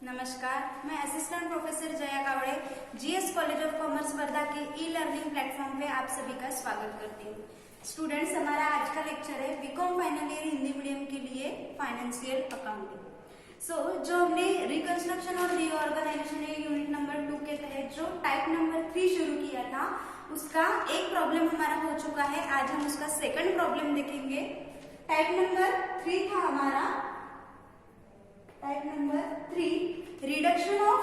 नमस्कार, मैं assistant professor Jaya Kawade GS college of commerce Wardha के ई लर्निंग प्लेटफॉर्म पे आप सभी का स्वागत करती हूँ। स्टूडेंट्स, हमारा आज का लेक्चर है B Com final year Hindi medium के लिए फाइनेंशियल अकाउंटिंग। जो हमने रिकंस्ट्रक्शन और रीऑर्गेनाइजेशन यूनिट नंबर 2 के तहत जो टाइप नंबर 3 शुरू किया था, उसका एक प्रॉब्लम हमारा हो चुका है। आज हम उसका सेकंड प्रॉब्लम देखेंगे। टाइप नंबर 3 था हमारा, type number 3, reduction of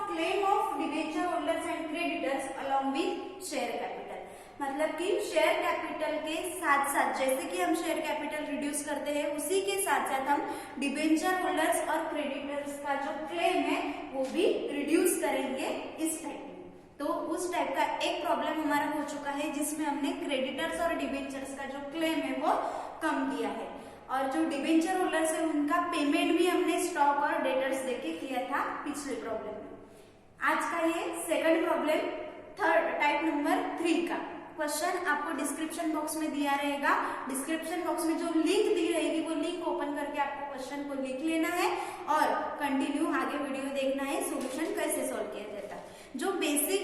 claim of debenture holders and creditors along with share capital. मतलब कि शेयर कैपिटल के साथ साथ, जैसे कि हम शेयर कैपिटल रिड्यूस करते हैं, उसी के साथ साथ हम डिबेंचर होल्डर्स और क्रेडिटर्स का जो क्लेम है वो भी रिड्यूस करेंगे इस टाइप में। तो उस टाइप का एक प्रॉब्लम हमारा हो चुका है जिसमें हमने क्रेडिटर्स और डिबेंचर्स का जो क्लेम है वो कम किया है, और जो डिबेंचर होल्डर्स है उनका पेमेंट भी हमने स्टॉक और डेटर्स देके किया था पिछले प्रॉब्लम में। आज का ये सेकंड प्रॉब्लम टाइप नंबर 3 का क्वेश्चन आपको डिस्क्रिप्शन बॉक्स में दिया रहेगा। डिस्क्रिप्शन बॉक्स में जो लिंक दी रहेगी वो लिंक ओपन करके आपको क्वेश्चन को लिख लेना है और कंटिन्यू आगे वीडियो देखना है सोल्यूशन कैसे सॉल्व किया जाता है। जो बेसिक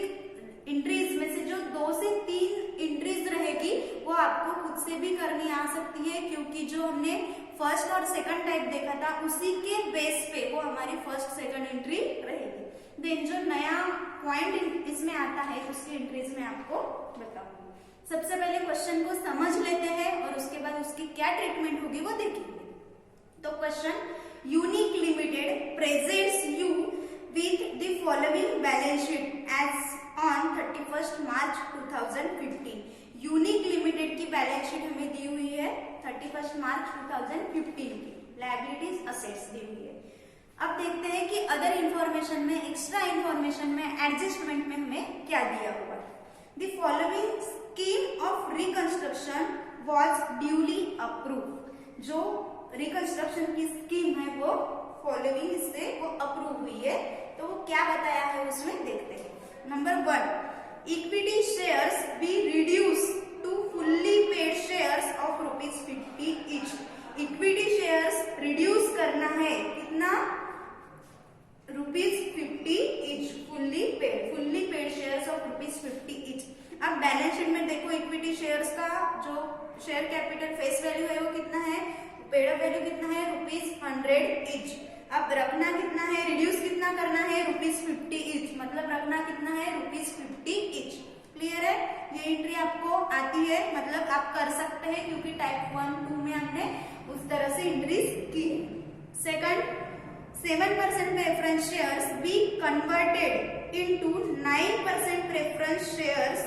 एंट्रीज में से जो 2 से 3 एंट्रीज रहेगी वो आपको खुद से भी करनी आ सकती है, क्योंकि जो हमने फर्स्ट और सेकंड टाइप देखा था उसी के बेस पे वो हमारी फर्स्ट सेकंड एंट्री रहेगी। देन जो नया पॉइंट इसमें आता है उसकी एंट्रीज में आपको बताऊंगी। सबसे पहले क्वेश्चन को समझ लेते हैं और उसके बाद उसकी क्या ट्रीटमेंट होगी वो देखेंगे। तो question, unique limited presents you with the following balance sheet as on 31st March 2015। Unique limited की बैलेंस शीट हमें दी हुई है 31st मार्च 2015 की, लायबिलिटीज असेट्स दी हुई है। अब देखते हैं कि अदर इंफॉर्मेशन में, एक्स्ट्रा इंफॉर्मेशन में, एडजस्टमेंट में हमें क्या दिया हुआ है। The following scheme of reconstruction was duly approve. जो रिकंस्ट्रक्शन की स्कीम है वो फॉलोइंग इससे वो अप्रूव हुई है, तो वो क्या बताया है उसमें देखते हैं। Number 1, equity shares be reduce to fully paid shares of ₹50 each. Equity shares reduce करना है कितना, ₹50 each, fully paid shares of ₹50 each. अब बैलेंस शीट में देखो, इक्विटी शेयर्स का जो शेयर कैपिटल फेस वैल्यू है वो कितना है, पेड अप वैल्यू कितना है, ₹100 ईच। अब रखना कितना है, रिड्यूस कितना करना है, ₹50 ईच, मतलब रखना कितना है, ₹50 ईच। क्लियर है? ये एंट्री आपको आती है, मतलब आप कर सकते हैं क्योंकि टाइप 1, 2 में हमने उस तरह से एंट्रीज की है। Second, 7% preference shares be converted into 9% preference shares,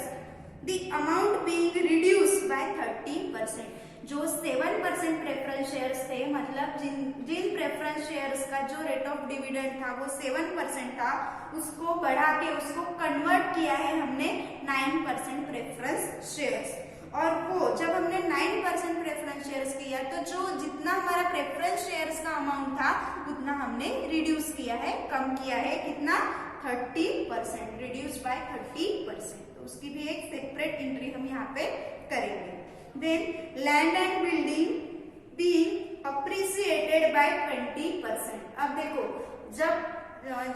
the amount being reduced by 30%। जो 7% प्रेफरेंस शेयर्स थे, मतलब जिन प्रेफरेंस शेयर्स का जो रेट ऑफ डिविडेंड था वो 7% था, उसको बढ़ा के उसको कन्वर्ट किया है हमने 9% प्रेफरेंस शेयर्स। और वो जब हमने 9% प्रेफरेंस शेयर्स किया तो जो जितना हमारा प्रेफरेंस शेयर्स का अमाउंट था उतना हमने रिड्यूस किया है, कम किया है, कितना, 30%, रिड्यूस बाय 30%। तो उसकी भी एक सेपरेट एंट्री हम यहाँ पे करेंगे। Then land and building being appreciated by 20%। अब देखो, जब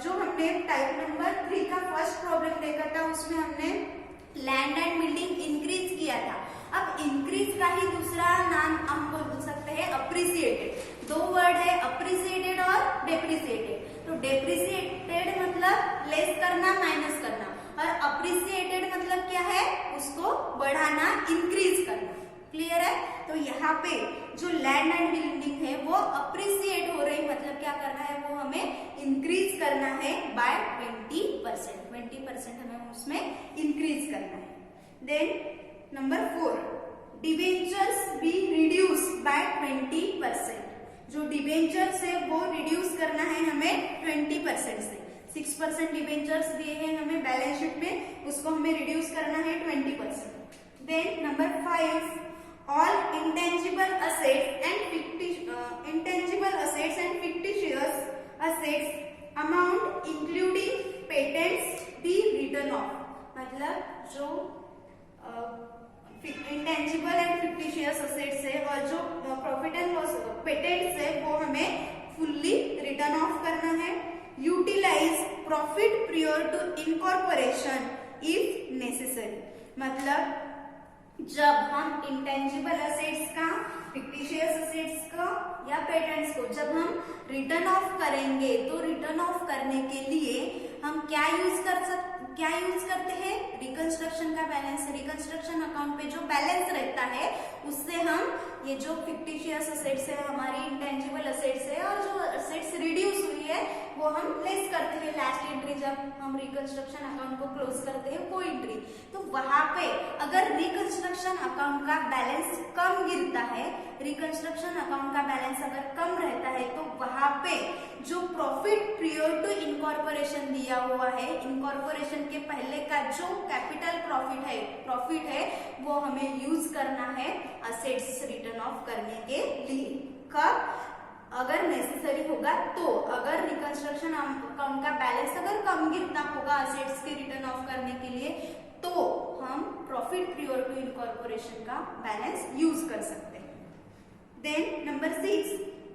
जो हमने टाइप नंबर 3 का फर्स्ट प्रॉब्लम देखा था उसमें हमने लैंड एंड बिल्डिंग इंक्रीज किया था। अब इंक्रीज का ही दूसरा नाम हम बोल सकते हैं अप्रिसिएटेड। 2 वर्ड है, अप्रिसिएटेड और डेप्रिसिएटेड। तो डेप्रिसिएटेड मतलब लेस करना, माइनस करना, और अप्रिसिएटेड मतलब क्या है, उसको बढ़ाना, इंक्रीज करना। क्लियर है? तो यहाँ पे जो लैंड एंड बिल्डिंग है वो अप्रिसिएट हो रही, मतलब क्या करना है, वो हमें इंक्रीज करना है बाय 20%। हमें उसमें इंक्रीज करना है। Then number 4, debentures be reduce by 20%। जो डिबेंचर्स है वो रिड्यूस करना है हमें 20% से। 6% डिबेंचर्स दिए हैं हमें बैलेंस शीट में, उसको हमें रिड्यूस करना है 20%। Then number 5, all intangible assets and fictitious assets amount including patents be written off। मतलब जो इंटेंजिबल एंड फिक्टिशियस असेट्स है और जो प्रॉफिट एंड लॉस पेटेंट्स है वो हमें fully return of profit prior to incorporation if necessary. मतलब जब हम इंटेंजिबल असेट्स का, फिक्टिशियस असेट्स का या पेटेंट्स को जब हम रिटर्न ऑफ करेंगे तो रिटर्न ऑफ करने के लिए हम क्या यूज करते हैं, रिकंस्ट्रक्शन का बैलेंस। रिकंस्ट्रक्शन अकाउंट पे जो बैलेंस रहता है उससे हम ये जो फिक्टिशियस असेट्स है, हमारी इंटेंजिबल असेट्स है और जो असेट्स रिड्यूस हुई है वो हम लेस करते हैं। लास्ट एंट्री जब हम रिकंस्ट्रक्शन अकाउंट को क्लोज करते हैं वो एंट्री, तो वहां पे अगर रिकंस्ट्रक्शन अकाउंट का बैलेंस कम गिरता है, रिकंस्ट्रक्शन अकाउंट का बैलेंस अगर कम रहता है तो वहां पे जो प्रॉफिट प्रियर टू इनकॉर्पोरेशन दिया हुआ है, इनकॉर्पोरेशन के पहले का जो कैपिटल प्रॉफिट है वो हमें यूज करना है असेट्स रिटर्न ऑफ करने के लिए। कब? अगर नेसेसरी होगा तो। अगर रिकंस्ट्रक्शन अकाउंट का बैलेंस अगर कम गिरता होगा असेट्स के रिटर्न ऑफ करने के लिए तो हम प्रॉफिट प्रियर टू इनकॉर्पोरेशन का बैलेंस यूज कर सकते हैं। Then number 6,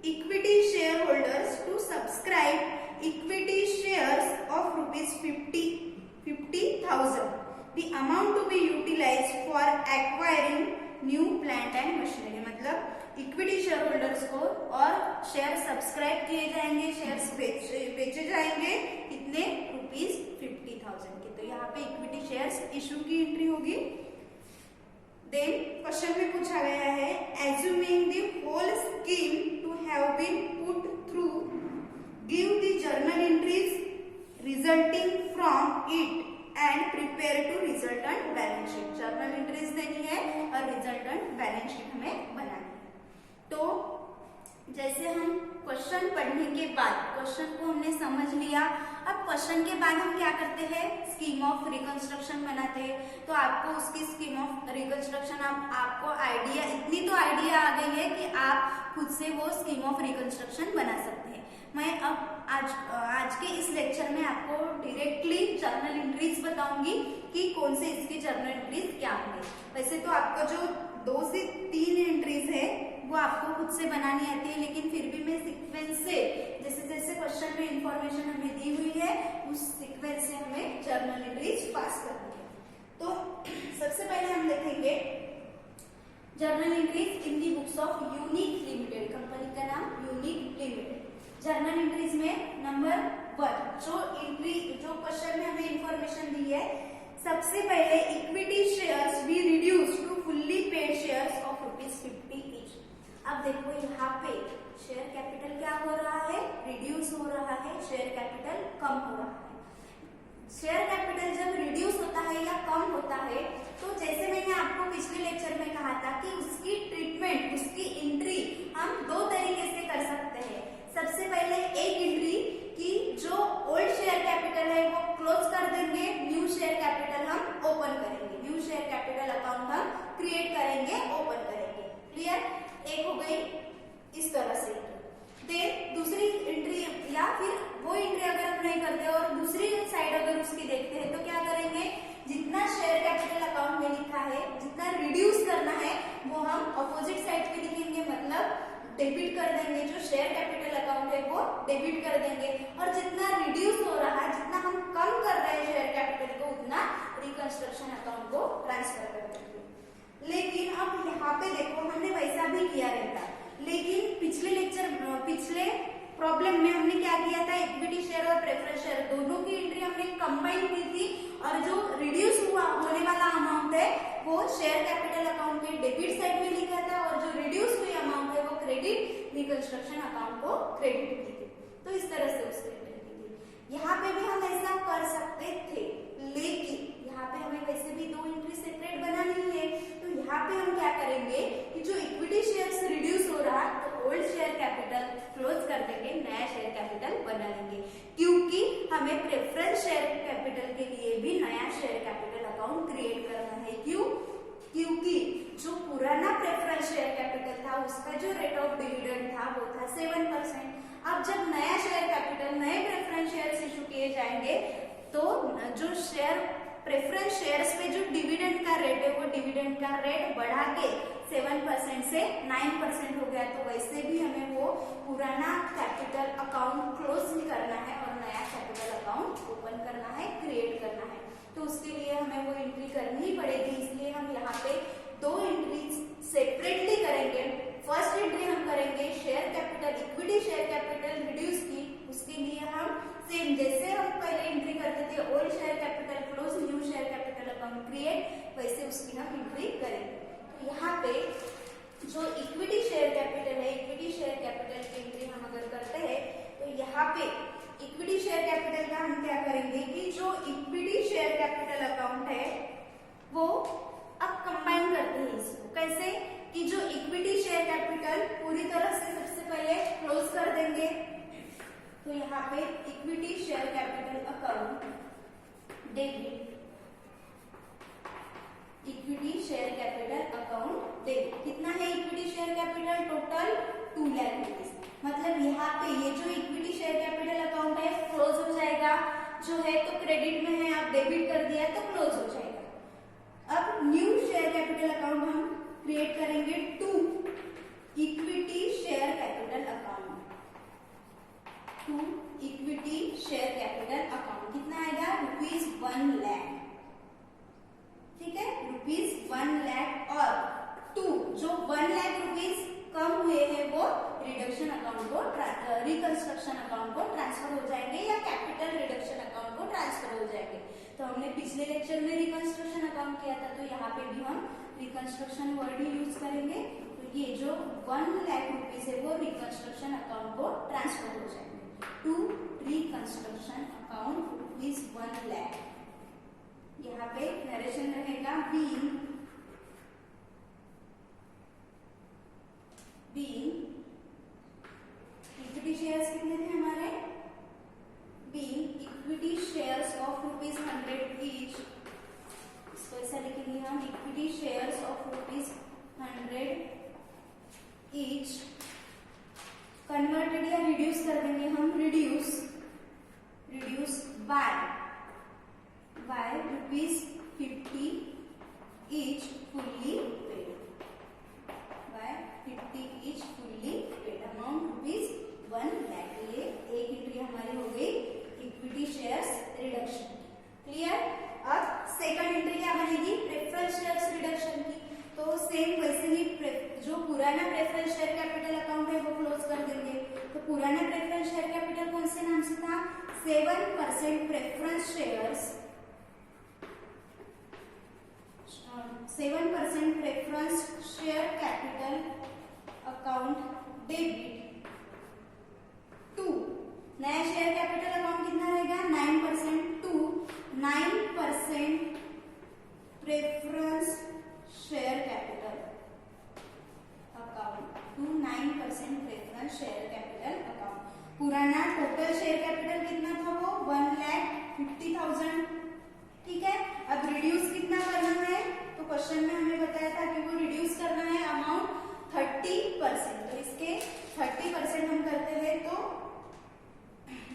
equity share holders to subscribe equity shares of ₹50,000 the amount to be utilized for acquiring new plant and machinery। मतलब इक्विटी शेयर होल्डर्स को और शेयर सब्सक्राइब किए जाएंगे, shares बेचे जाएंगे कितने? ₹50,000 के। तो यहाँ पे इक्विटी शेयर्स इशू की एंट्री होगी। देन क्वेश्चन में पूछा गया है, assuming the whole scheme to have been put through, give the journal entries resulting from it and prepare to resultant balance sheet. Journal entries देनी है और रिजल्टेंट बैलेंस शीट हमें बनानी है। तो जैसे हम क्वेश्चन पढ़ने के बाद क्वेश्चन को हमने समझ लिया, अब क्वेश्चन के बाद हम क्या करते हैं, स्कीम ऑफ रिकंस्ट्रक्शन बनाते हैं। तो आपको उसकी स्कीम ऑफ रिकंस्ट्रक्शन आपको आइडिया, इतनी तो आइडिया आ गई है कि आप खुद से वो स्कीम ऑफ रिकंस्ट्रक्शन बना सकते हैं। मैं अब आज के इस लेक्चर में आपको डायरेक्टली जर्नल एंट्रीज बताऊंगी कि कौन से इसकी जर्नल एंट्रीज क्या होंगे। वैसे तो आपको जो 2 से 3 एंट्रीज है वो आपको खुद से बनानी आती है, लेकिन फिर भी मैं सीक्वेंस से, जैसे जैसे क्वेश्चन में इंफॉर्मेशन हमें दी हुई है उस सीक्वेंस से हमें जर्नल एंट्रीज पास करनी है। तो सबसे पहले हम देखेंगे journal entries in the books of unique limited. Company का नाम यूनिक लिमिटेड। जर्नल एंट्रीज में नंबर 1 जो क्वेश्चन में हमें इंफॉर्मेशन दी है, सबसे पहले equity shares be reduce to fully paid shares of ₹50 each. अब देखो यहाँ पे शेयर कैपिटल क्या हो रहा है, रिड्यूस हो रहा है, शेयर कैपिटल कम हो रहा है। शेयर कैपिटल जब रिड्यूस होता है या कम होता है तो जैसे मैंने आपको पिछले लेक्चर में कहा था कि उसकी ट्रीटमेंट, उसकी एंट्री हम 2 तरीके से कर सकते हैं। सबसे पहले एक एंट्री कि जो ओल्ड शेयर कैपिटल है वो क्लोज कर देंगे, न्यू शेयर कैपिटल हम ओपन करेंगे, न्यू शेयर कैपिटल अकाउंट हम क्रिएट करेंगे, ओपन करेंगे। क्लियर? एक हो गई इस तरह से। देन दूसरी एंट्री, या फिर वो एंट्री अगर हम नहीं करते और दूसरी साइड अगर उसकी देखते हैं तो क्या करेंगे, जितना शेयर कैपिटल अकाउंट में लिखा है, जितना रिड्यूस करना है वो हम अपोजिट साइड पे लिखेंगे, मतलब डेबिट कर देंगे। जो शेयर कैपिटल अकाउंट है वो डेबिट कर देंगे और जितना रिड्यूस हो रहा है, जितना हम कम कर रहे हैं शेयर कैपिटल को, उतना रिकंस्ट्रक्शन अकाउंट को ट्रांसफर कर देंगे। लेकिन अब यहाँ पे देखो हमने वैसा भी किया रहता, लेकिन पिछले प्रॉब्लम में हमने क्या किया था, इक्विटी शेयर और प्रेफरेंस शेयर दोनों की एंट्री हमने कंबाइन की थी और जो रिड्यूस होने वाला अमाउंट है वो शेयर कैपिटल अकाउंट के डेबिट साइड में लिखा था और जो रिड्यूस हुई अमाउंट है वो क्रेडिट रिकंस्ट्रक्शन अकाउंट को क्रेडिट की थी। तो इस तरह से उसकी एंट्री की थी। यहाँ पे भी हम ऐसा कर सकते थे, लेकिन यहाँ पे हमें वैसे भी 2 एंट्री सेपरेट बनानी है। तो यहाँ पे हम क्या करेंगे कि जो इक्विटी शेयर से रिड्यूस हो रहा है तो ओल्ड शेयर कैपिटल क्लोज कर देंगे, नया शेयर कैपिटल बना लेंगे, क्योंकि हमें प्रेफरेंस शेयर कैपिटल के लिए भी नया शेयर कैपिटल अकाउंट क्रिएट करना है। क्यों? क्योंकि जो पुराना प्रेफरेंस शेयर कैपिटल था उसका जो रेट ऑफ डिविडेंड था वो था 7%। अब जब नया शेयर कैपिटल, नए प्रेफरेंस शेयर इशू किए जाएंगे तो जो शेयर प्रेफरेंस शेयर्स पे जो डिविडेंड का रेट है वो डिविडेंड का रेट बढ़ा के 7% से 9% हो गया। तो वैसे भी हमें वो पुराना कैपिटल अकाउंट क्लोज करना है और नया कैपिटल अकाउंट वैसे उसकी हम एंट्री करेंगे। तो यहाँ पे जो इक्विटी शेयर कैपिटल है, इक्विटी शेयर कैपिटल की एंट्री हम अगर करते हैं तो यहाँ पे इक्विटी शेयर कैपिटल का हम क्या करेंगे कि जो इक्विटी शेयर कैपिटल अकाउंट है वो अब कंबाइन करते हैं इसको। कैसे कि जो इक्विटी शेयर कैपिटल पूरी तरह से सबसे पहले क्लोज कर देंगे। तो यहाँ पे equity share capital account debit, equity share capital account debit. कितना है equity share capital? Total 2 lakh rupees. मतलब यहाँ पे ये जो इक्विटी शेयर कैपिटल अकाउंट है क्लोज हो जाएगा। जो है तो क्रेडिट में है, आप डेबिट कर दिया तो क्लोज हो जाएगा। अब न्यू शेयर कैपिटल अकाउंट हम क्रिएट करेंगे to equity share capital account, to equity share capital account. कितना आएगा? ₹1 लाख। ठीक है, ₹1 लाख। और टू जो 1 लाख रुपीज कम हुए हैं वो रिडक्शन अकाउंट को, रिकंस्ट्रक्शन अकाउंट को ट्रांसफर हो जाएंगे या कैपिटल रिडक्शन अकाउंट को ट्रांसफर हो जाएंगे। तो हमने पिछले लेक्चर में रिकंस्ट्रक्शन अकाउंट किया था, तो यहाँ पे भी हम रिकंस्ट्रक्शन वर्ड ही यूज करेंगे। तो ये जो 1 लाख रुपीज है वो रिकंस्ट्रक्शन अकाउंट को ट्रांसफर हो जाएंगे टू रिकंस्ट्रक्शन अकाउंट ₹1 लाख। यहाँ पे नरेशन रहेगा बीइंग इक्विटी शेयर्स कितने थे हमारे? Being equity shares of ₹100 each. इसको ऐसा लिखेंगे हम, equity shares of ₹100 each. Converted या रिड्यूस कर देंगे हम, reduce by ₹50 each fully paid, by 50 each fully paid. Amount ₹1 lakh. ये एक एंट्री हमारी हो गई इक्विटी शेयर्स रिडक्शन। क्लियर? अब सेकंड एंट्री क्या बनेगी? प्रेफरेंस शेयर्स रिडक्शन की। तो सेम वैसे ही जो पुराना प्रेफरेंस शेयर कैपिटल अकाउंट है वो क्लोज कर देंगे। तो पुराना प्रेफरेंस शेयर कैपिटल कौन से नाम से था? 7% preference shares, 7% preference share capital account debit to नया शेयर कैपिटल अकाउंट कितना रहेगा? 9% to 9% preference share capital account, to 9% preference share capital account. पुराना टोटल शेयर कैपिटल कितना था? वो 1,50,000। ठीक है, अब रिड्यूस कितना करना है? तो क्वेश्चन में हमें बताया था कि वो रिड्यूस करना है अमाउंट 30%। तो इसके 30% हम करते हैं तो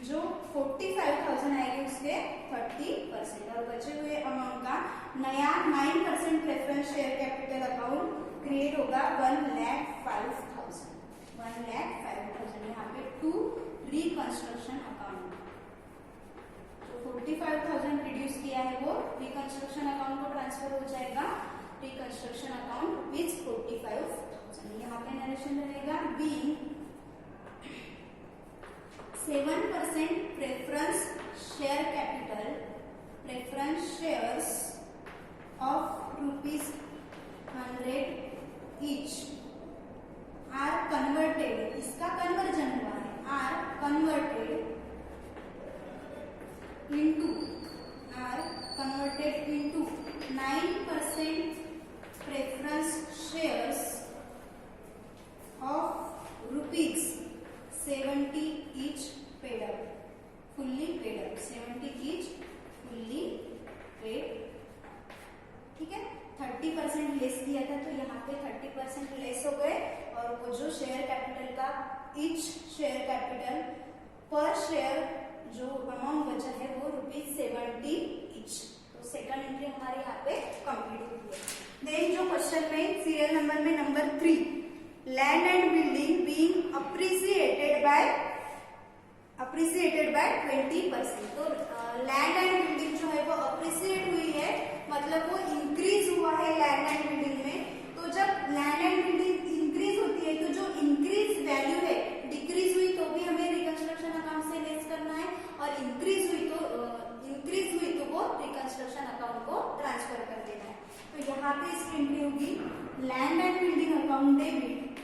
जो 45,000 आएगी उसके 30%। और बचे हुए अमाउंट का नया 9% preference share capital account create होगा 1,05,000। 1,05,000 यहाँ पे टू रिकंस्ट्रक्शन अकाउंट। तो 45,000 रिड्यूस किया है वो रिकंस्ट्रक्शन अकाउंट को ट्रांसफर हो जाएगा रिकंस्ट्रक्शन अकाउंट विथ 45,000। यहाँ पे नरेशन रहेगा being 7% preference share capital, preference shares of ₹100 each are converted. इसका कन्वर्जन हुआ है, are converted into 9% preference shares of ₹70 each paid up, fully paid up, 70 each fully paid. ठीक है, 30% लेस दिया था तो यहाँ पे 30% लेस हो गए। और वो जो शेयर कैपिटल का ईच शेयर कैपिटल पर शेयर जो अमाउंट बचा है वो ₹70 ईच। तो सेकंड एंट्री हमारे यहाँ पे कंप्लीट होती है। देन जो क्वेश्चन में सीरियल नंबर में number 3, land and building being appreciated by 20%। तो लैंड एंड बिल्डिंग जो है वो अप्रिसिएट हुई है, मतलब वो इंक्रीज हुआ है लैंड एंड बिल्डिंग में। तो जब लैंड एंड बिल्डिंग इंक्रीज होती है तो जो इंक्रीज वैल्यू है डिक्रीज हुई तो भी हमें रिकंस्ट्रक्शन अकाउंट से लेस करना है, और इंक्रीज हुई तो वो रिकंस्ट्रक्शन अकाउंट को ट्रांसफर कर देना है। तो यहाँ पे इसकी एंट्री होगी land and building account debit,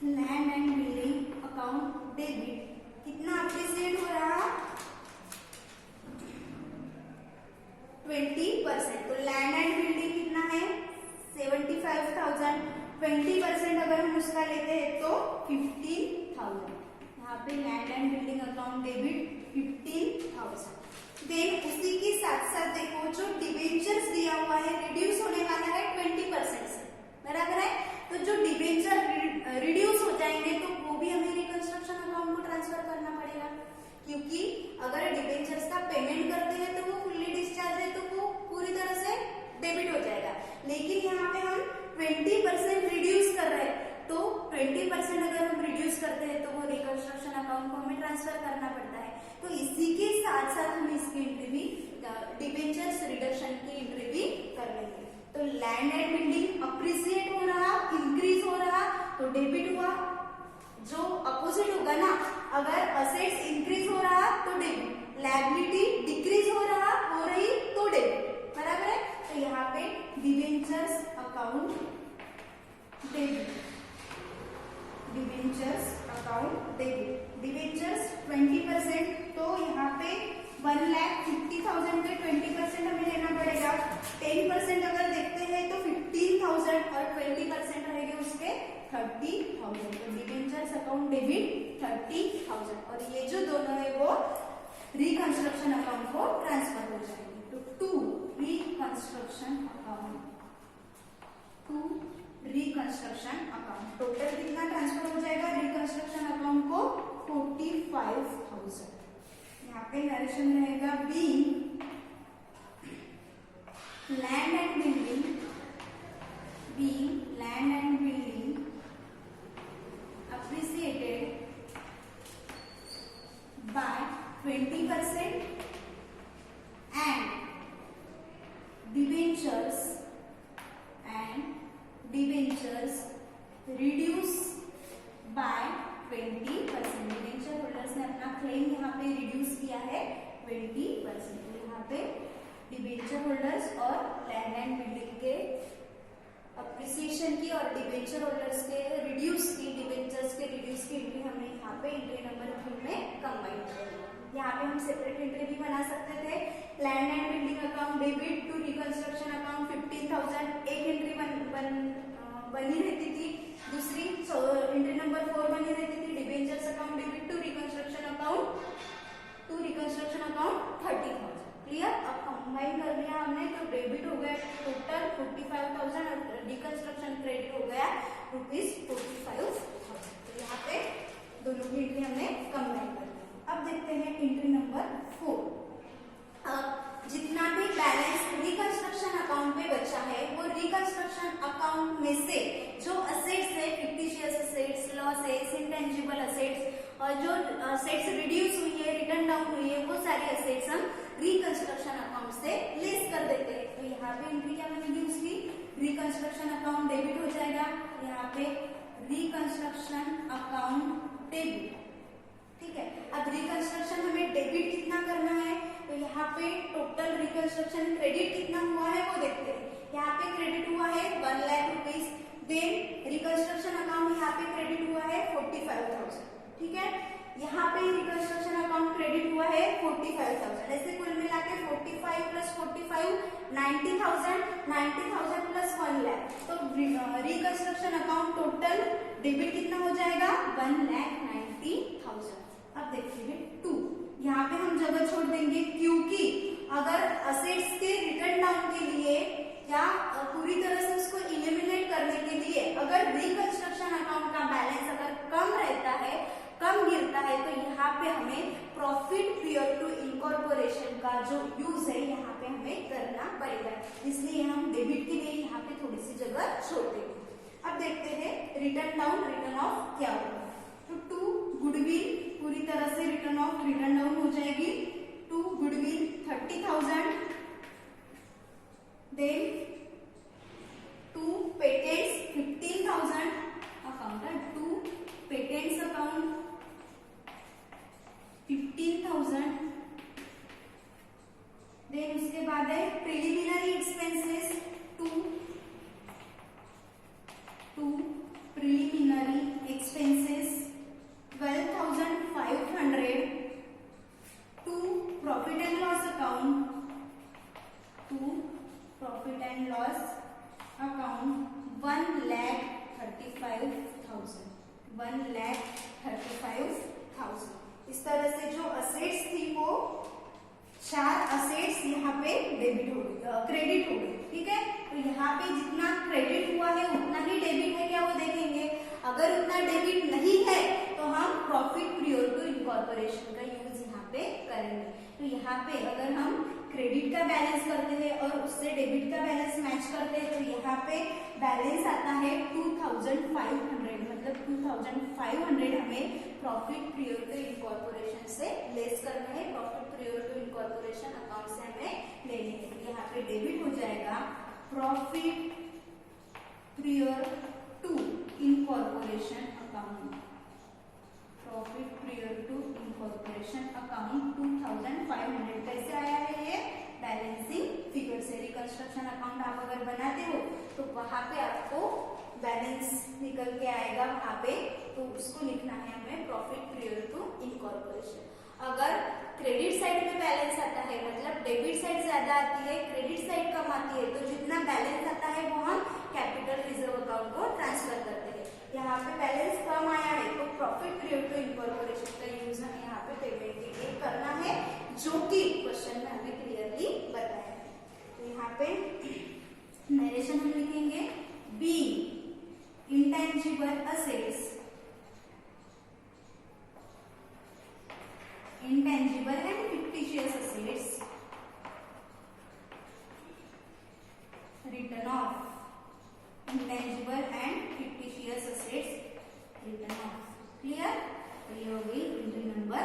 land and building account debit कितना अप्रिशिएट हो रहा 20%। तो लैंड एंड बिल्डिंग कितना है 75,000, 20% अगर हम उसका लेते हैं तो 15,000। यहाँ पे land and building account debit 15,000। Then उसी के साथ साथ देखो जो डिबेंचर्स दिया हुआ है रिड्यूस होने वाला है 20% से, बराबर है। तो जो डिबेंचर रिड्यूस हो जाएंगे तो वो भी हमें रिकंस्ट्रक्शन अकाउंट को ट्रांसफर करना पड़ेगा, क्योंकि अगर डिबेंचर्स का पेमेंट करते हैं तो वो फुल्ली डिस्चार्ज है तो वो पूरी तरह से डेबिट हो जाएगा। लेकिन यहाँ पे हम 20% रिड्यूस कर रहे हैं, तो 20% अगर हम रिड्यूस करते हैं तो वो रिकंस्ट्रक्शन अकाउंट को हमें ट्रांसफर करना पड़ता है। तो इसी के साथ साथ हम इसकी एंट्री भी डिबेंचर्स रिडक्शन की एंट्री भी कर लेंगे। तो लैंड एंड बिल्डिंग अप्रिशिएट हो रहा, इंक्रीज हो रहा तो डेबिट हुआ। जो अपोजिट होगा ना, अगर असेट्स इंक्रीज हो रहा तो डेबिट, लायबिलिटी डिक्रीज हो रही तो डेबिट, बराबर है। तो यहाँ पे debentures account debit, debentures account debit, debentures 20%, तो यहाँ पे 1,50,000 के 20% हमें लेना पड़ेगा। 10% अगर देखते हैं तो 15,000 और 20% रहेंगे उसके 30,000। तो डिबेंचर्स अकाउंट डेबिट 30,000 और ये जो दोनों है वो रिकंस्ट्रक्शन अकाउंट को ट्रांसफर हो जाएंगे। तो to reconstruction account, to reconstruction account total कितना ट्रांसफर हो जाएगा रिकंस्ट्रक्शन अकाउंट को 45,000। यहाँ पे नरेशन रहेगा be land and building, be land and building appreciated by 20% and debentures reduce by 20%। Debenture holders ने अपना क्लेम यहाँ पे रिड्यूस किया है 20%। तो यहाँ पे डिबेंचर होल्डर्स और लैंड एंड बिल्डिंग के अप्रिसिएशन की और डिबेंचर होल्डर्स के रिड्यूस की, डिबेंचर्स के रिड्यूस की एंट्री हमने यहाँ पे एंट्री नंबर 3 में कंबाइन कर। यहाँ पे हम सेपरेट एंट्री भी बना सकते थे। Land and building account debit to reconstruction account 15,000 एक एंट्री बनी रहती थी, दूसरी एंट्री नंबर 4 बनी रहती थी debentures account debit to reconstruction account 30,000। Clear. अब कंबाइन कर लिया हमने तो डेबिट हो गया टोटल 45,000 और रिकंस्ट्रक्शन क्रेडिट हो गया ₹45,000। तो यहाँ पे दोनों की एंट्री हमने कंबाइन कर ली। अब देखते हैं एंट्री नंबर 4। अब जितना भी बैलेंस रिकंस्ट्रक्शन अकाउंट में बचा है वो रिकंस्ट्रक्शन अकाउंट में से जो असेट्स है, fictitious assets, losses, intangible assets और जो असेट्स रिड्यूस हुई है, रिटर्न डाउन हुई है, वो सारी असेट्स हम रिकंस्ट्रक्शन अकाउंट से लेस कर देते हैं। तो यहाँ पे एंट्री क्या बनेगी उसकी रिकंस्ट्रक्शन अकाउंट डेबिट हो जाएगा। यहाँ पे रिकंस्ट्रक्शन अकाउंट डेबिट, ठीक है। अब रिकंस्ट्रक्शन हमें डेबिट कितना करना है तो यहाँ पे टोटल रिकंस्ट्रक्शन क्रेडिट कितना हुआ है वो देखते हैं। यहाँ पे क्रेडिट हुआ है 1 lakh rupees, then reconstruction account यहाँ पे क्रेडिट हुआ है 45,000, ठीक है। यहाँ पे रिकंस्ट्रक्शन अकाउंट क्रेडिट हुआ है 45,000। ऐसे कुल मिला के 45 प्लस 45 90,000, 90,000 प्लस 1 लाख, तो रिकंस्ट्रक्शन अकाउंट टोटल डेबिट कितना हो जाएगा 1,90,000। अब देखते हैं 2, यहाँ पे हम जगह छोड़ देंगे क्योंकि अगर असेट्स के रिटर्न डाउन के लिए या पूरी तरह से उसको इलिमिनेट करने के लिए अगर रिकंस्ट्रक्शन अकाउंट का बैलेंस अगर कम रहता है, कम गिरता है, तो यहाँ पे हमें प्रॉफिट प्रियर टू इनकॉर्पोरेशन का जो यूज है यहाँ पे हमें करना पड़ेगा, इसलिए हम डेबिट के लिए यहाँ पे थोड़ी सी जगह छोड़ देंगे। अब देखते हैं रिटर्न डाउन, रिटर्न ऑफ क्या होगा। तो 2 गुडविल पूरी तरह से रिटर्न ऑफ, रिटर्न डाउन हो जाएगी। 2 goodwill 30,000, then 2 patents 15,000 account, 2 patents account 15,000, then उसके बाद है एंड लॉस अकाउंट 1,35,000, 1,35,000। इस तरह से जो असेट्स थी वो 4 असेट्स यहाँ पे डेबिट हो गई, क्रेडिट हो गई, ठीक है। तो यहाँ पे जितना क्रेडिट हुआ है उतना ही डेबिट है क्या, वो देखेंगे। अगर उतना डेबिट नहीं है तो हम प्रॉफिट प्रियोर टू इनकॉर्पोरेशन का यूज यहाँ पे करेंगे। तो यहाँ पे अगर हम क्रेडिट का बैलेंस करते हैं और उससे डेबिट का बैलेंस मैच करते हैं तो यहाँ पे बैलेंस आता है 2,500, मतलब 2,500 हमें प्रॉफिट प्रियोर टू इनकॉर्पोरेशन से लेस करना है, profit prior to incorporation account से हमें लेने हैं। यहाँ पे डेबिट हो जाएगा profit prior to incorporation account, profit prior to incorporation account 2,500 कैसे आया है, ये बैलेंसिंग फिगर से। रिकंस्ट्रक्शन अकाउंट आप अगर बनाते हो तो वहां पे आपको बैलेंस निकल के आएगा वहां पे, तो उसको लिखना है हमें प्रॉफिट प्रियोर टू इनकॉर्पोरेशन। अगर क्रेडिट साइड में बैलेंस आता है, मतलब डेबिट साइड ज्यादा आती है, क्रेडिट साइड कम आती है, तो जितना बैलेंस आता है वो हम कैपिटल रिजर्व अकाउंट को ट्रांसफर करते हैं। यहाँ पे बैलेंस कम आया है तो प्रॉफिट प्रियोर टू इनकॉर्पोरेशन का यूज हमें यहाँ पे पेमेंट के लिए करना है, जो कि क्वेश्चन में हमें क्लियरली बताया है। तो यहाँ पे नरेशन हम लिखेंगे be intangible assets, intangible and fictitious assets written off, intangible and fictitious assets written off, clear। तो ये हो गई एंट्री नंबर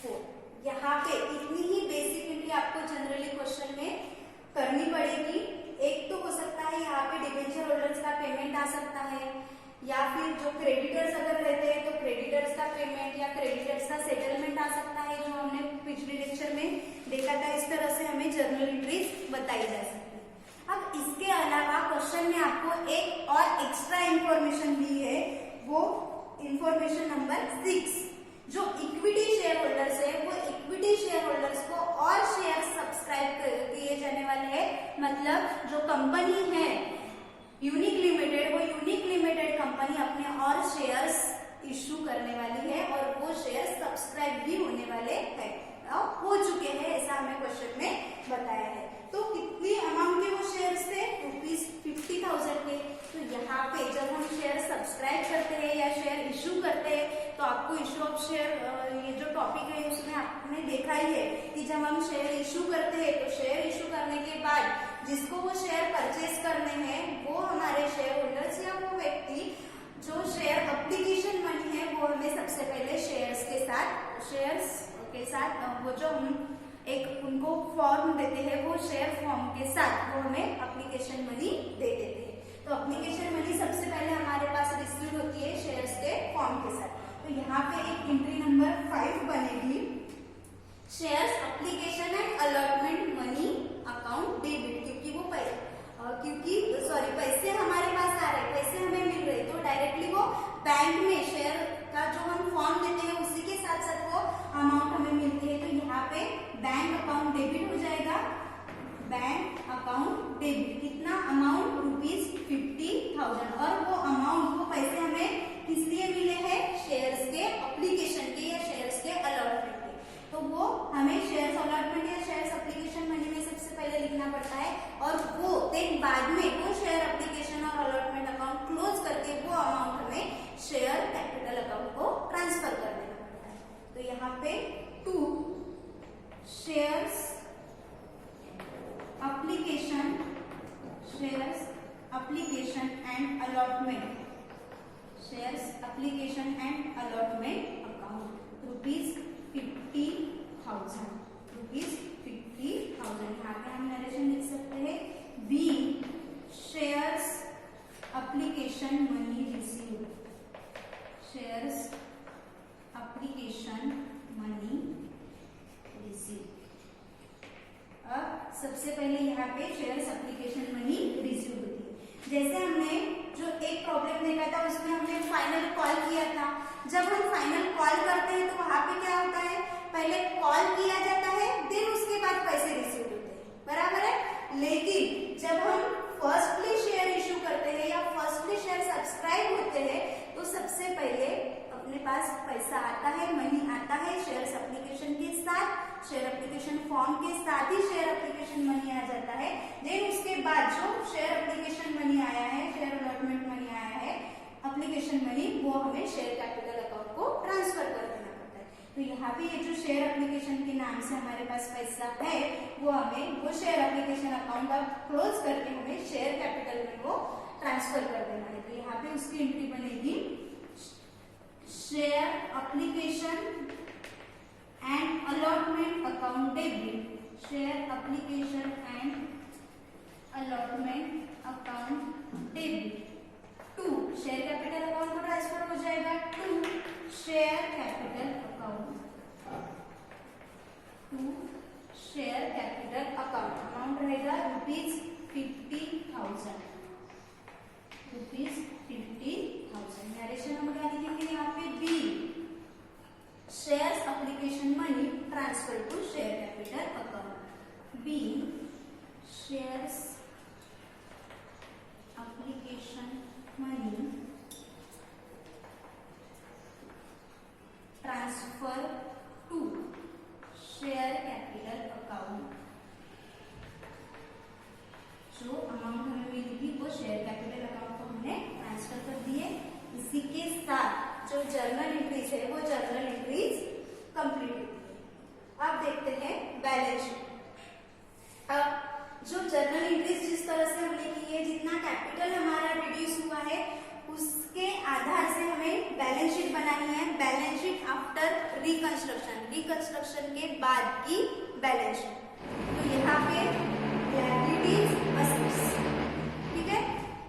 4। यहाँ पे इतनी ही बेसिक एंट्री आपको जनरली क्वेश्चन में करनी पड़ेगी। एक तो हो सकता है यहाँ पे डिबेंचर होल्डर्स का पेमेंट आ सकता है, या फिर जो क्रेडिटर्स अगर रहते हैं तो क्रेडिटर्स का पेमेंट या क्रेडिटर्स का सेटलमेंट आ सकता है, जो हमने पिछले लेक्चर में देखा था। इस तरह से हमें जर्नल एंट्रीज बताई जा सकती है। अब इसके अलावा क्वेश्चन में आपको एक और एक्स्ट्रा इंफॉर्मेशन दी है, वो इंफॉर्मेशन नंबर 6। जो इक्विटी शेयर होल्डर्स है वो इक्विटी शेयर होल्डर्स को और शेयर सब्सक्राइब किए जाने वाले हैं, मतलब जो कंपनी है यूनिक लिमिटेड, वो यूनिक लिमिटेड कंपनी अपने और शेयर्स इश्यू करने वाली है और वो शेयर्स सब्सक्राइब भी होने वाले हैं, हो चुके हैं, ऐसा हमें क्वेश्चन में बताया है। तो कितनी अमाउंट के वो शेयर्स थे, ₹50,000 के। तो यहाँ पे जब हम शेयर सब्सक्राइब करते हैं या शेयर इश्यू करते हैं तो आपको इश्यू ऑफ शेयर, ये जो टॉपिक है उसमें आपने देखा ही है कि जब हम शेयर इश्यू करते हैं तो शेयर इश्यू करने के बाद जिसको वो शेयर परचेज करने हैं वो हमारे शेयर होल्डर्स या वो व्यक्ति, जो शेयर एप्लीकेशन मनी है वो हमें सबसे पहले शेयर्स के साथ वो जो हम एक उनको फॉर्म देते हैं, वो शेयर फॉर्म के साथ वो हमें एप्लीकेशन मनी दे देते हैं। तो एप्लीकेशन मनी सबसे पहले हमारे पास रिसीव होती है शेयर्स के फॉर्म के साथ। तो यहाँ पे एक एंट्री नंबर 5 बनेगी, shares application and allotment money account debit, क्योंकि वो पैसे हमारे पास आ रहे हैं, पैसे हमें मिल रहे, तो डायरेक्टली वो बैंक में शेयर का जो हम फॉर्म देते हैं उसी के साथ साथ वो अमाउंट हमें मिलती है। तो यहाँ पे बैंक अकाउंट डेबिट हो जाएगा, बैंक अकाउंट डेबिट, कितना अमाउंट, ₹50,000। और वो अमाउंट, वो पैसे हमें किस लिए मिले हैं, शेयर्स के एप्लीकेशन के या शेयर्स के अलॉटमेंट के। तो वो हमें शेयर्स अलॉटमेंट या शेयर्स एप्लीकेशन मनी में सबसे पहले लिखना पड़ता है, और वो देन बाद में वो शेयर एप्लीकेशन और अलॉटमेंट अकाउंट क्लोज करके वो अमाउंट हमें शेयर कैपिटल अकाउंट को ट्रांसफर कर देना पड़ता है। तो यहाँ पे 2 shares application and allotment, shares application and allotment account ₹50,000। यहाँ पे हम नरेशन लिख सकते हैं, be shares application money receive, shares application money receive. अब सबसे पहले यहाँ पे शेयर्स एप्लीकेशन मनी रिसीव होती है। जैसे हमने जो एक प्रॉब्लम देखा था उसमें हमने फाइनल कॉल किया था। जब हम फाइनल कॉल करते हैं तो वहां पे क्या होता है, पहले कॉल किया जाता है, देन उसके बाद पैसे रिसीव होते हैं, बराबर है। लेकिन जब हम फर्स्टली शेयर इशू करते हैं या फर्स्टली शेयर सब्सक्राइब होते हैं तो सबसे पहले अपने पास पैसा आता है, मनी आता है शेयर्स एप्लीकेशन के साथ, शेयर एप्लीकेशन फॉर्म के साथ ही शेयर एप्लीकेशन मनी आ जाता है। देन उसके बाद जो शेयर एप्लीकेशन मनी आया है, शेयर अलॉटमेंट मनी आया है, एप्लीकेशन मनी, वो हमें शेयर कैपिटल अकाउंट को ट्रांसफर कर देना पड़ता है। तो यहाँ पे ये जो शेयर एप्लीकेशन के नाम से हमारे पास पैसा है वो हमें वो शेयर एप्लीकेशन अकाउंट अब क्लोज करके हमें शेयर कैपिटल में वो ट्रांसफर कर देना है। तो यहाँ पे उसकी एंट्री बनेगी share application and allotment account debit, share application and allotment account debit to share capital account को ट्रांसफर हो जाएगा to share capital account, to share capital account. Amount रहेगा ₹50,000, ₹50,000। नरेशन हम क्या लिखेंगे यहाँ पे be shares application money transfer to share capital account, be shares application money transfer to share capital account. जो अमाउंट हमें मिली थी वो शेयर कैपिटल अकाउंट को हमने ट्रांसफर कर दिए। इसी के साथ जो जर्नल एंट्रीज है वो जर्नल एंट्रीज कंप्लीट होती है। अब देखते हैं बैलेंस शीट। अब जो जर्नल एंट्रीज जिस तरह से हमने की है, जितना कैपिटल हमारा रिड्यूस हुआ है उसके आधार से हमें बैलेंस शीट बनानी है। Balance sheet after reconstruction, reconstruction के बाद की बैलेंस शीट। तो यहाँ पे लायबिलिटीज असेट्स, ठीक है।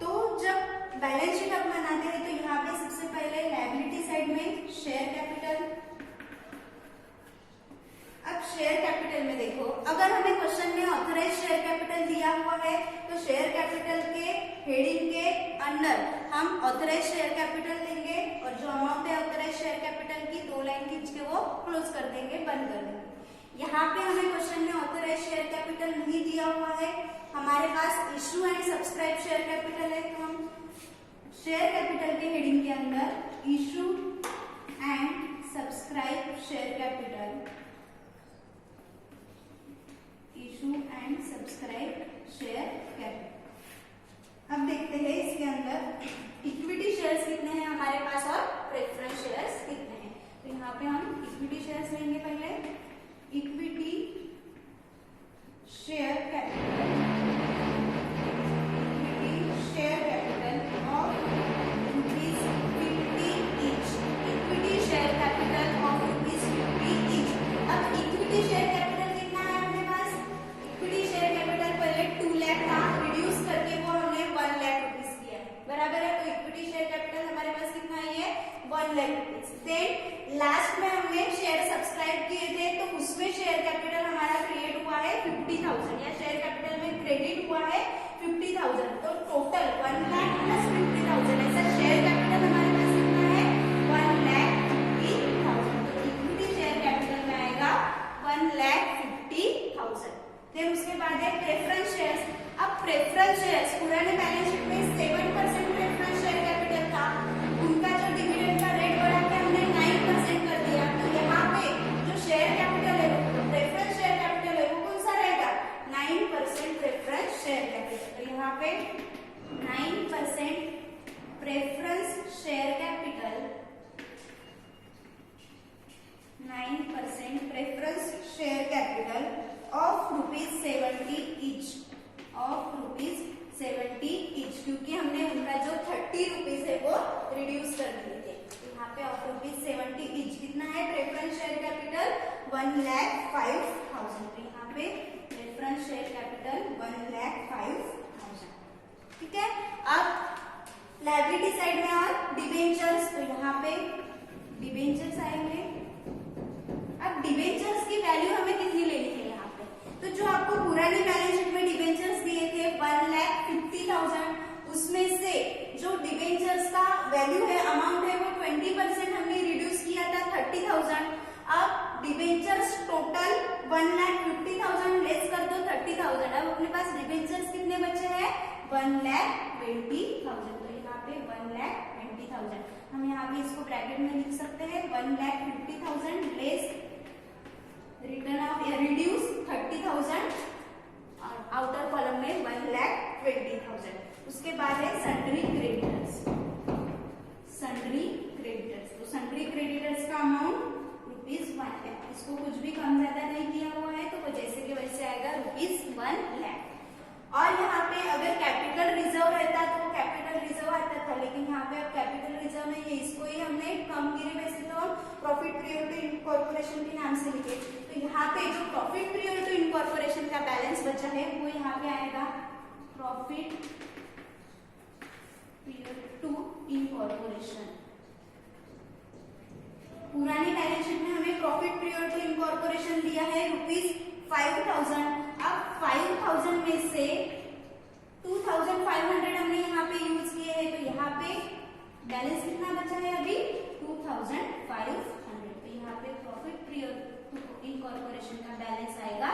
तो जब बैलेंस शीट हम बनाते हैं तो यहाँ पे सबसे पहले लायबिलिटी साइड में शेयर कैपिटल। अब शेयर कैपिटल में देखो, अगर हमें क्वेश्चन में ऑथराइज शेयर कैपिटल दिया हुआ है तो शेयर कैपिटल के हेडिंग के अंडर हम ऑथराइज शेयर कैपिटल देंगे और जो अमाउंट है ऑथराइज शेयर कैपिटल की 2 लाइन खींच के वो क्लोज कर देंगे, बंद कर देंगे। यहाँ पे हमें क्वेश्चन में ऑथराइज शेयर कैपिटल नहीं दिया हुआ है, हमारे पास issue and subscribe share capital है, तो हम शेयर कैपिटल के हेडिंग के अंदर issue and subscribe share capital, issue and subscribe share capital. अब देखते हैं इसके अंदर इक्विटी शेयर्स कितने हैं हमारे पास और प्रेफरेंस शेयर्स कितने हैं। तो यहाँ पे हम इक्विटी शेयर्स लेंगे पहले, equity share capital, equity share capital of ₹50 each, equity share capital of ₹50 each. अब इक्विटी शेयर कैपिटल कितना है अपने पास, इक्विटी शेयर कैपिटल पहले 2 लाख था, रिड्यूस करके वो हमने 1 लाख रुपीज किया है, बराबर है। तो इक्विटी शेयर कैपिटल हमारे पास कितना है, 1 लाख रुपीज। देन लास्ट में हमने शेयर सब्सक्राइब किए थे तो उसमें शेयर कैपिटल हमारा क्रिएट हुआ है 50,000 या शेयर कैपिटल में क्रेडिट हुआ है 50,000। तो टोटल 1 लाख प्लस 50,000 ऐसा शेयर कैपिटल हमारे पास कितना है, 1,50,000। तो इक्विटी शेयर कैपिटल में आएगा 1,50,000। फिर उसके बाद है प्रेफरेंस शेयर्स। अब प्रेफरेंस शेयर्स पुराने बैलेंस शीट में 7% प्रेफरेंस शेयर कैपिटल था, उनका जो डिविडेंड का रेट बढ़ा के हमने 9% कर दिया। तो यहाँ पे जो शेयर कैपिटल है, प्रेफरेंस शेयर कैपिटल है, वो कौन सा रहेगा, 9% प्रेफरेंस शेयर कैपिटल। तो यहाँ पे 9% preference share capital, 9% preference share capital of ₹70 each, of ₹70 each, क्योंकि हमने उनका जो 30 रुपीज है वो रिड्यूस कर दिए थे। यहाँ पे ऑफ ₹70 ईच कितना है प्रेफरेंस शेयर कैपिटल, 1,05,000। तो यहाँ पे प्रेफरेंस शेयर कैपिटल 1,05,000, ठीक है। अब लायबिलिटी साइड में और डिबेंचर्स, तो यहाँ पे डिबेंचर्स आएंगे। अब डिबेंचर्स की वैल्यू हमें कितनी लेनी है यहाँ पे, तो जो आपको पुरानी बैलेंस शीट में डिबेंचर्स दिए थे 1,50,000, उसमें से जो डिबेंचर्स का वैल्यू है, अमाउंट है, वो 20% हमने रिड्यूस किया था 30,000। अब डिबेंचर्स टोटल 1,50,000 लेस कर दो 30,000 20,000। अब अपने पास डिबेंचर्स कितने बचे हैं? 1,20,000। तो यहाँ पे 1,20,000 हम यहाँ पे इसको ब्रैकेट में लिख सकते हैं। 1,50,000 लेस रिटर्न ऑफ रिड्यूस 30,000 और आउटर कॉलम में 1,20,000। उसके बाद है सन्ड्री क्रेडिटर्स। सन्ड्री क्रेडिटर्स, तो सन्ड्री क्रेडिटर्स का अमाउंट ₹1 है। इसको कुछ भी कम ज्यादा नहीं किया हुआ है, तो वो जैसे के वैसे आएगा ₹1 लाख। और यहाँ पे अगर कैपिटल रिजर्व रहता तो कैपिटल रिजर्व आता था, लेकिन यहाँ पे अब कैपिटल रिजर्व नहीं है, इसको ही हमने कम गिरे वैसे तो प्रॉफिट प्रियर टू इनकॉर्पोरेशन के नाम से लिखे। तो यहाँ पे जो प्रॉफिट प्रियर टू इनकॉर्पोरेशन का बैलेंस बचा है वो यहाँ पे आएगा प्रॉफिट प्रियर टू इनकॉर्पोरेशन। पुरानी बैलेंस शीट में हमें प्रॉफिट प्रियर टू इनकॉर्पोरेशन दिया है ₹5,000। अब 5,000 में से 2,500 हमने यहाँ पे यूज किए हैं, तो यहाँ पे बैलेंस कितना बचा है अभी? 2,500। तो यहाँ पे प्रॉफिट प्रियर टू इनकॉर्पोरेशन का बैलेंस आएगा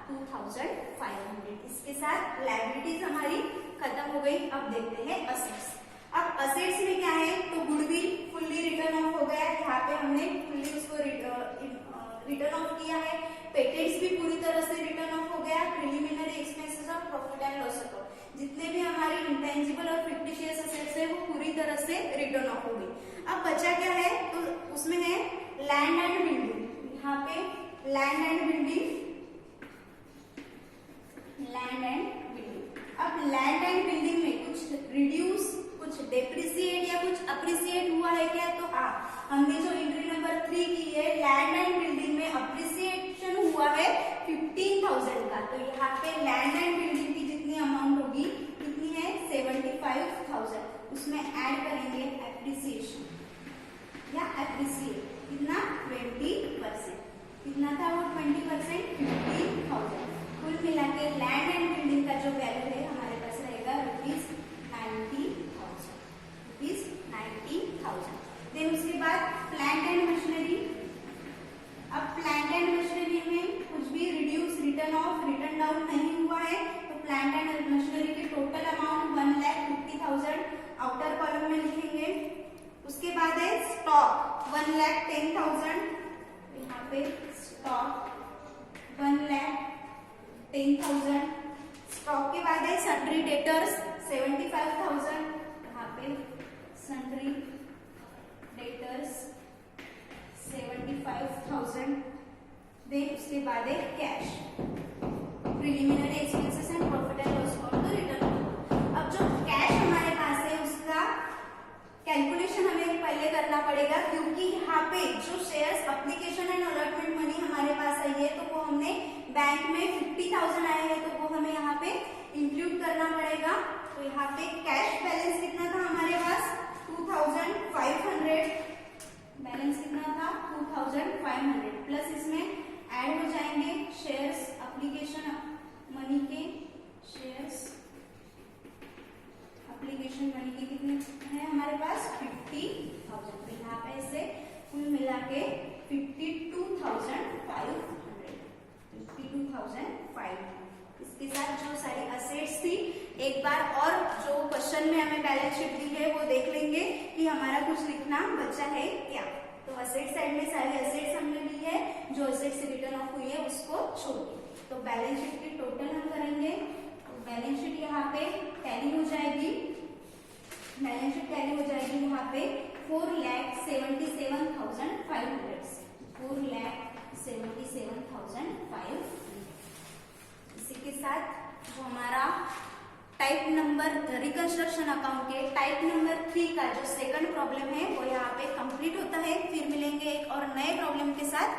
2,500। इसके साथ लायबिलिटीज हमारी खत्म हो गई। अब देखते हैं असेट्स। अब असेट्स में क्या है? तो गुडविल फुल्ली रिटर्न ऑफ हो गया, यहाँ पे हमने फुल्ली उसको रिटर्न ऑफ किया है। पेटेंट्स भी पूरी तरह से रिटर्न ऑफ हो गया। Preliminary expenses of profit and loss account, जितने भी हमारी इंटेंजिबल और फिक्टिशियस असेट्स है वो पूरी तरह से रिटर्न ऑफ हो गई। अब बचा क्या है? तो उसमें है लैंड एंड बिल्डिंग। यहाँ पे land and building, land and building. अब लैंड एंड बिल्डिंग में कुछ रिड्यूस, कुछ डेप्रिसिएट या कुछ अप्रिसिएट हुआ है क्या? तो हाँ, हमने जो एंट्री नंबर 3 की है, लैंड एंड बिल्डिंग में अप्रिसिएशन हुआ है 15,000 का। तो यहाँ पे लैंड एंड बिल्डिंग की जितनी अमाउंट होगी कितनी है? 75,000। उसमें ऐड करेंगे एप्रिसिएशन या एप्रिसिएट, कितना? 20%। कितना था वो? 20%, 15,000। कुल मिला के लैंड एंड बिल्डिंग का जो वैल्यू है हमारे पास रहेगा ₹90,000। देन उसके बाद प्लांट एंड मशीनरी। अब प्लांट एंड मशीनरी में कुछ भी reduce, return of, return down नहीं हुआ है, तो प्लांट एंड मशीनरी की टोटल अमाउंट 1,50,000 आउटर कॉलम में लिखेंगे। उसके बाद है स्टॉक 1,10,000। यहाँ पे स्टॉक 1,10,000। स्टॉक के बाद है सन्ड्री डेटर्स 75,000। यहाँ पे सन्ड्री डेटर्स 75,000। देन उसके बाद है cash, preliminary expenses and profit and loss account तो रिटर्न। अब जो कैश हमारे पास है उसका कैलकुलेशन हमें पहले करना पड़ेगा, क्योंकि यहाँ पे जो shares application and allotment money हमारे पास आई है, तो वो हमने बैंक में 50,000 आए हैं, तो वो हमें यहाँ पे इंक्लूड करना पड़ेगा। तो यहाँ पे कैश बैलेंस कितना था हमारे पास? 2,500। बैलेंस कितना था? 2,500 प्लस इसमें ऐड हो जाएंगे शेयर्स एप्लीकेशन मनी के, शेयर्स एप्लीकेशन मनी के कितने हैं हमारे पास? 50,000। तो यहाँ पे से कुल मिला के 52,500। इसके साथ जो सारी असेट्स थी, एक बार और जो क्वेश्चन में हमें बैलेंस शीट दी है वो देख लेंगे कि हमारा कुछ लिखना बचा है क्या। तो असेट साइड में सारी असेट्स हमने ली है, जो असेट्स रिटर्न ऑफ हुई है उसको छोड़ के। तो बैलेंस शीट की टोटल हम करेंगे। तो बैलेंस शीट यहाँ पे टैली हो जाएगी, बैलेंस शीट टैली हो जाएगी यहाँ पे 4,77,500 से 4,77,500। इसी के साथ जो हमारा टाइप नंबर रिकंस्ट्रक्शन अकाउंट के टाइप नंबर 3 का जो सेकंड प्रॉब्लम है वो यहाँ पे कंप्लीट होता है। फिर मिलेंगे एक और नए प्रॉब्लम के साथ।